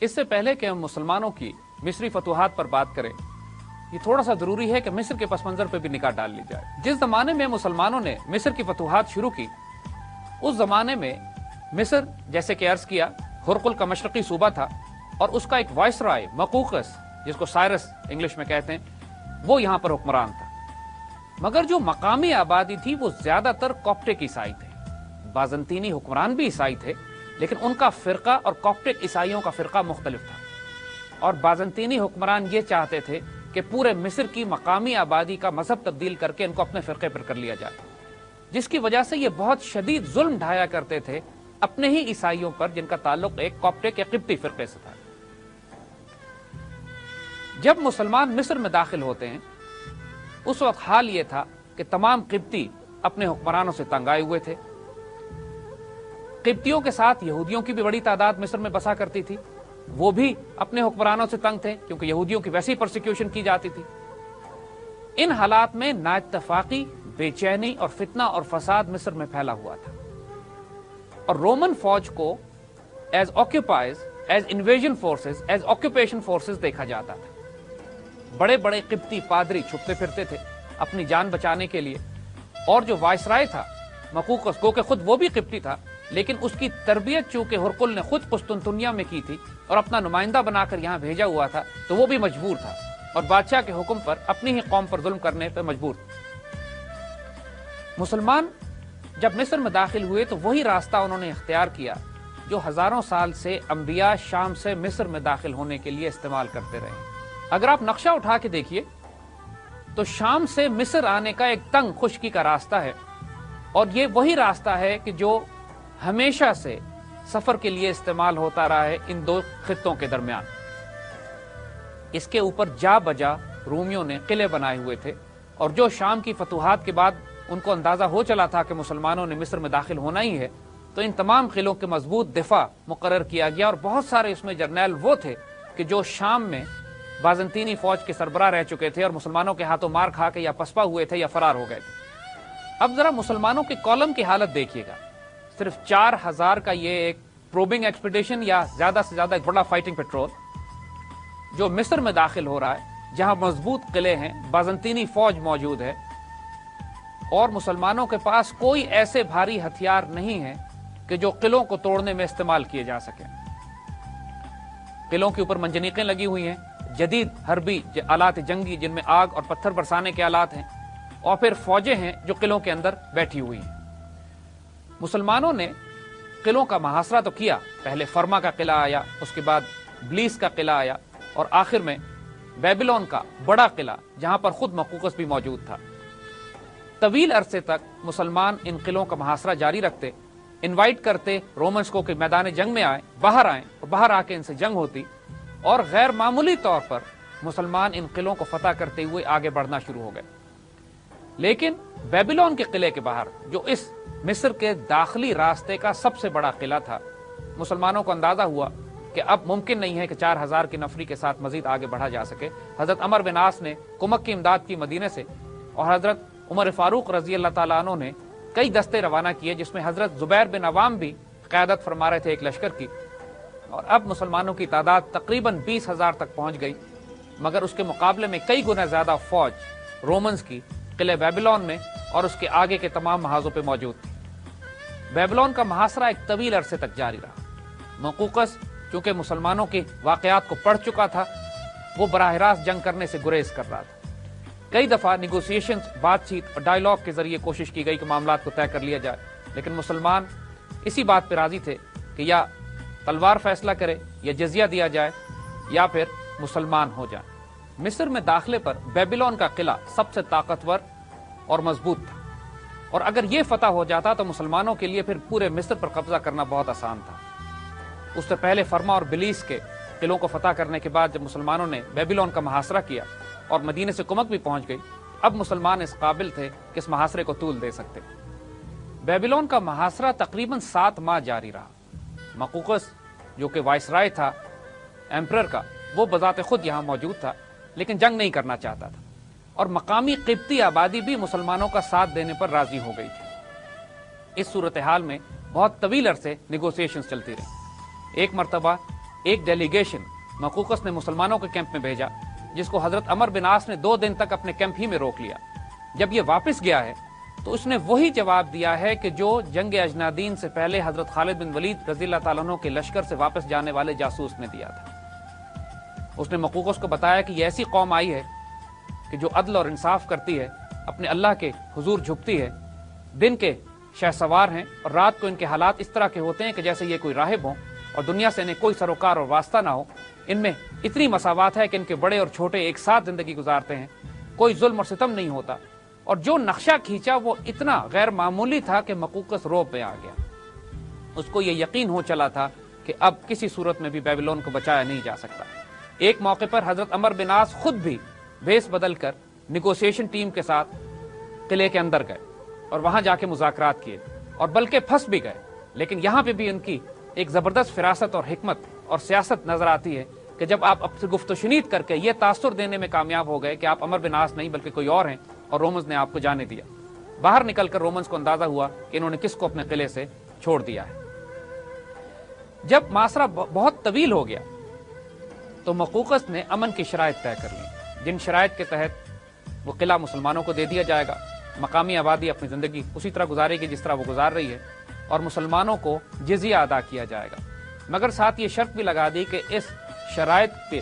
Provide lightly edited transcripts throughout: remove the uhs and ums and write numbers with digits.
اس سے پہلے کہ ہم مسلمانوں کی مصری فتوحات پر بات کریں، یہ تھوڑا سا ضروری ہے کہ مصر کے پس منظر پہ بھی نگاہ ڈال لی جائے۔ جس زمانے میں مسلمانوں نے مصر کی فتوحات شروع کی، اس زمانے میں مصر، جیسے کہ عرض کیا، ہرقل کا مشرقی صوبہ تھا اور اس کا ایک وائسرائے مقوقس، جس کو سائرس انگلش میں کہتے ہیں، وہ یہاں پر حکمران تھا۔ مگر جو مقامی آبادی تھی وہ زیادہ تر کوپٹک عیسائی تھے۔ بازنطینی حکمران بھی عیسائی تھے، لیکن ان کا فرقہ اور کوپٹک عیسائیوں کا فرقہ مختلف تھا، اور بازنطینی حکمران یہ چاہتے تھے کہ پورے مصر کی مقامی آبادی کا مذہب تبدیل کر کے ان کو اپنے فرقے پر کر لیا جائے، جس کی وجہ سے یہ بہت شدید ظلم ڈھایا کرتے تھے اپنے ہی عیسائیوں پر، جن کا تعلق ایک کوپٹک یا قبطی فرقے سے تھا۔ جب مسلمان مصر میں داخل ہوتے ہیں، اس وقت حال یہ تھا کہ تمام قبطی اپنے حکمرانوں سے تنگ آئے ہوئے تھے۔ قبطیوں کے ساتھ یہودیوں کی بھی بڑی تعداد مصر میں بسا کرتی تھی، وہ بھی اپنے حکمرانوں سے تنگ تھے کیونکہ یہودیوں کی ویسی پرسیکیوشن کی جاتی تھی۔ ان حالات میں نااتفاقی، بے چینی اور فتنہ اور فساد مصر میں پھیلا ہوا تھا، اور رومن فوج کو as occupies, as invasion forces, as occupation forces دیکھا جاتا تھا۔ بڑے بڑے قبطی پادری چھپتے پھرتے تھے اپنی جان بچانے کے لیے، اور جو وائسرائے تھا مقوقس، گو کہ خود وہ بھی قبطی تھا، لیکن اس کی تربیت چونکہ ہرقل نے خود قسطنطنیہ میں کی تھی اور اپنا نمائندہ بنا کر یہاں بھیجا ہوا تھا، تو وہ بھی مجبور تھا اور بادشاہ کے حکم پر اپنی ہی قوم پر ظلم کرنے پہ مجبور تھا۔ مسلمان جب مصر میں داخل ہوئے تو وہی راستہ انہوں نے اختیار کیا جو ہزاروں سال سے انبیاء شام سے مصر میں داخل ہونے کے لیے استعمال کرتے رہے۔ اگر آپ نقشہ اٹھا کے دیکھیے تو شام سے مصر آنے کا ایک تنگ خشکی کا راستہ ہے، اور یہ وہی راستہ ہے کہ جو ہمیشہ سے سفر کے لیے استعمال ہوتا رہا ہے ان دو خطوں کے درمیان۔ اس کے اوپر جا بجا رومیوں نے قلعے بنائے ہوئے تھے، اور جو شام کی فتوحات کے بعد ان کو اندازہ ہو چلا تھا کہ مسلمانوں نے مصر میں داخل ہونا ہی ہے، تو ان تمام قلعوں کے مضبوط دفاع مقرر کیا گیا، اور بہت سارے اس میں جرنیل وہ تھے کہ جو شام میں بازنطینی فوج کے سربراہ رہ چکے تھے اور مسلمانوں کے ہاتھوں مار کھا کے یا پسپا ہوئے تھے یا فرار ہو گئے تھے۔ اب ذرا مسلمانوں کے کالم کی حالت دیکھیے گا، صرف 4000 کا یہ ایک پروبنگ ایکسپیڈیشن یا زیادہ سے زیادہ ایک بڑا فائٹنگ پیٹرول جو مصر میں داخل ہو رہا ہے، جہاں مضبوط قلعے ہیں، بازنطینی فوج موجود ہے، اور مسلمانوں کے پاس کوئی ایسے بھاری ہتھیار نہیں ہیں کہ جو قلعوں کو توڑنے میں استعمال کیے جا سکیں۔ قلعوں کے اوپر منجنیقیں لگی ہوئی ہیں، جدید حربی آلات جنگی جن میں آگ اور پتھر برسانے کے آلات ہیں، اور پھر فوجیں ہیں جو قلعوں کے اندر بیٹھی ہوئی ہیں۔ مسلمانوں نے قلعوں کا محاصرہ تو کیا، پہلے فرما کا قلعہ آیا، اس کے بعد بلیس کا قلعہ آیا، اور آخر میں بیبلون کا بڑا قلعہ جہاں پر خود مقوقس بھی موجود تھا۔ طویل عرصے تک مسلمان ان قلعوں کا محاصرہ جاری رکھتے، انوائٹ کرتے رومنس کو کہ میدان جنگ میں آئیں، باہر آئیں، اور باہر آ کے ان سے جنگ ہوتی، اور غیر معمولی طور پر مسلمان ان قلعوں کو فتح کرتے ہوئے آگے بڑھنا شروع ہو گئے۔ لیکن بیبلون کے قلعے کے باہر، جو اس مصر کے داخلی راستے کا سب سے بڑا قلعہ تھا، مسلمانوں کو اندازہ ہوا کہ اب ممکن نہیں ہے کہ 4000 کی نفری کے ساتھ مزید آگے بڑھا جا سکے۔ حضرت عمر بن عاص نے کمک کی امداد کی مدینے سے، اور حضرت عمر فاروق رضی اللہ تعالیٰ عنہ نے کئی دستے روانہ کیے، جس میں حضرت زبیر بن عوام بھی قیادت فرما رہے تھے ایک لشکر کی، اور اب مسلمانوں کی تعداد تقریباً 20,000 تک پہنچ گئی، مگر اس کے مقابلے میں کئی گنا زیادہ فوج رومنز کی قلعہ بیبلون میں اور اس کے آگے کے تمام محاذوں پہ موجود تھی۔ بیبلون کا محاصرہ ایک طویل عرصے تک جاری رہا۔ مقوقس چونکہ مسلمانوں کے واقعات کو پڑھ چکا تھا، وہ براہ راست جنگ کرنے سے گریز کر رہا تھا۔ کئی دفعہ نیگوسیشنز، بات چیت اور ڈائیلاگ کے ذریعے کوشش کی گئی کہ معاملات کو طے کر لیا جائے، لیکن مسلمان اسی بات پہ راضی تھے کہ یا تلوار فیصلہ کرے، یا جزیہ دیا جائے، یا پھر مسلمان ہو جائیں۔ مصر میں داخلے پر بیبلون کا قلعہ سب سے طاقتور اور مضبوط تھا، اور اگر یہ فتح ہو جاتا تو مسلمانوں کے لیے پھر پورے مصر پر قبضہ کرنا بہت آسان تھا۔ اس سے پہلے فرما اور بلیس کے قلعوں کو فتح کرنے کے بعد جب مسلمانوں نے بیبلون کا محاصرہ کیا اور مدینے سے کمک بھی پہنچ گئی، اب مسلمان اس قابل تھے کہ اس محاصرے کو طول دے سکتے۔ بیبلون کا محاصرہ تقریباً 7 ماہ جاری رہا۔ مقوقس جو کہ وائسرائے تھا ایمپرر کا، وہ بذات خود یہاں موجود تھا، لیکن جنگ نہیں کرنا چاہتا تھا، اور مقامی قبطی آبادی بھی مسلمانوں کا ساتھ دینے پر راضی ہو گئی تھی۔ اس صورتحال میں بہت طویل عرصے نیگوسیشنز چلتی رہی۔ ایک مرتبہ ایک ڈیلیگیشن مقوقس نے مسلمانوں کے کیمپ میں بھیجا، جس کو حضرت عمر بن عاص نے 2 دن تک اپنے کیمپ ہی میں روک لیا۔ جب یہ واپس گیا ہے تو اس نے وہی جواب دیا ہے کہ جو جنگ اجنادین سے پہلے حضرت خالد بن ولید رضی اللہ تعالیٰ عنہ کے لشکر سے واپس جانے والے جاسوس نے دیا تھا۔ اس نے مقوقس کو بتایا کہ یہ ایسی قوم آئی ہے کہ جو عدل اور انصاف کرتی ہے، اپنے اللہ کے حضور جھکتی ہے، دن کے شہ سوار ہیں اور رات کو ان کے حالات اس طرح کے ہوتے ہیں کہ جیسے یہ کوئی راہب ہوں اور دنیا سے انہیں کوئی سروکار اور واسطہ نہ ہو۔ ان میں اتنی مساوات ہے کہ ان کے بڑے اور چھوٹے ایک ساتھ زندگی گزارتے ہیں، کوئی ظلم اور ستم نہیں ہوتا۔ اور جو نقشہ کھینچا وہ اتنا غیر معمولی تھا کہ مقوقس روب میں آ گیا۔ اس کو یہ یقین ہو چلا تھا کہ اب کسی صورت میں بھی بیبلون کو بچایا نہیں جا سکتا۔ ایک موقع پر حضرت عمر بن عاص خود بھی بھیس بدل کر نیگوشیشن ٹیم کے ساتھ قلعے کے اندر گئے اور وہاں جا کے مذاکرات کیے، اور بلکہ پھنس بھی گئے۔ لیکن یہاں پہ بھی ان کی ایک زبردست فراست اور حکمت اور سیاست نظر آتی ہے کہ جب آپ اب سے گفت و شنید کر کے یہ تاثر دینے میں کامیاب ہو گئے کہ آپ عمر بن عاص نہیں بلکہ کوئی اور ہیں، اور رومنز نے آپ کو جانے دیا۔ باہر نکل کر رومنز کو اندازہ ہوا کہ انہوں نے کس کو اپنے قلعے سے چھوڑ دیا ہے۔ جب معاشرہ بہت طویل ہو گیا تو مقوقس نے امن کی شرائط طے کر لی، جن شرائط کے تحت وہ قلعہ مسلمانوں کو دے دیا جائے گا، مقامی آبادی اپنی زندگی اسی طرح گزارے گی جس طرح وہ گزار رہی ہے، اور مسلمانوں کو جزیہ ادا کیا جائے گا، مگر ساتھ یہ شرط بھی لگا دی کہ اس شرائط پہ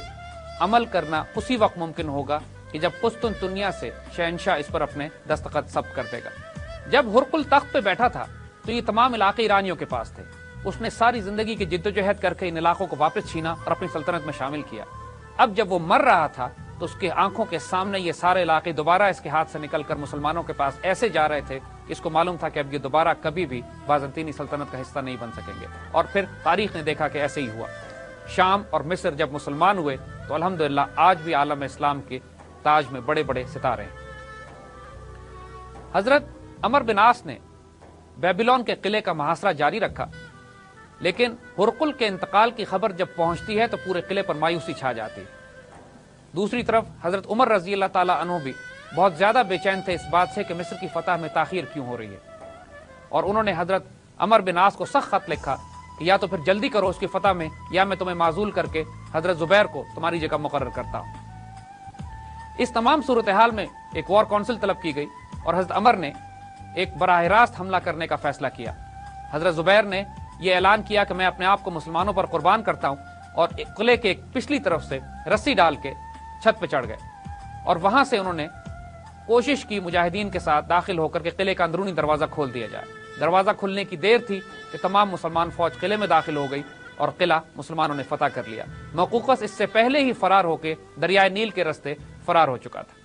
عمل کرنا اسی وقت ممکن ہوگا کہ جب قسطنطنیہ سے شہنشاہ اس پر اپنے دستخط ثبت کر دے گا۔ جب ہرقل تخت پہ بیٹھا تھا تو یہ تمام علاقے ایرانیوں کے پاس تھے۔ اس نے ساری زندگی کی جدوجہد کر کے ان علاقوں کو واپس چھینا اور اپنی سلطنت میں شامل کیا۔ اب جب وہ مر رہا تھا تو اس کے آنکھوں کے سامنے یہ سارے علاقے دوبارہ اس کے ہاتھ سے نکل کر مسلمانوں کے پاس ایسے جا رہے تھے کہ اس کو معلوم تھا کہ اب یہ دوبارہ کبھی بھی بازنطینی سلطنت کا حصہ نہیں بن سکیں گے، اور پھر تاریخ نے دیکھا کہ ایسے ہی ہوا۔ شام اور مصر جب مسلمان ہوئے تو الحمدللہ آج بھی عالم اسلام کے تاج میں بڑے بڑے ستارے ہیں۔ حضرت عمر بن عاص نے بیبلون کے قلعے کا محاصرہ جاری رکھا، لیکن ہرقل کے انتقال کی خبر جب پہنچتی ہے تو پورے قلعے پر مایوسی چھا جاتی ہے۔ دوسری طرف حضرت عمر رضی اللہ تعالیٰ عنہ بھی بہت زیادہ بے چین تھے اس بات سے کہ مصر کی فتح میں تاخیر کیوں ہو رہی ہے، اور انہوں نے حضرت عمر بن عاص کو سخت خط لکھا کہ یا تو پھر جلدی کرو اس کی فتح میں، یا میں تمہیں معزول کر کے حضرت زبیر کو تمہاری جگہ مقرر کرتا ہوں۔ اس تمام صورتحال میں ایک وار کونسل طلب کی گئی اور حضرت عمر نے ایک براہ راست حملہ کرنے کا فیصلہ کیا۔ حضرت زبیر نے یہ اعلان کیا کہ میں اپنے آپ کو مسلمانوں پر قربان کرتا ہوں، اور قلعے کے ایک پچھلی طرف سے رسی ڈال کے چھت پہ چڑھ گئے، اور وہاں سے انہوں نے کوشش کی مجاہدین کے ساتھ داخل ہو کر کے قلعے کا اندرونی دروازہ کھول دیا جائے۔ دروازہ کھلنے کی دیر تھی کہ تمام مسلمان فوج قلعے میں داخل ہو گئی اور قلعہ مسلمانوں نے فتح کر لیا۔ مقوقس اس سے پہلے ہی فرار ہو کے دریائے نیل کے راستے فرار ہو چکا تھا۔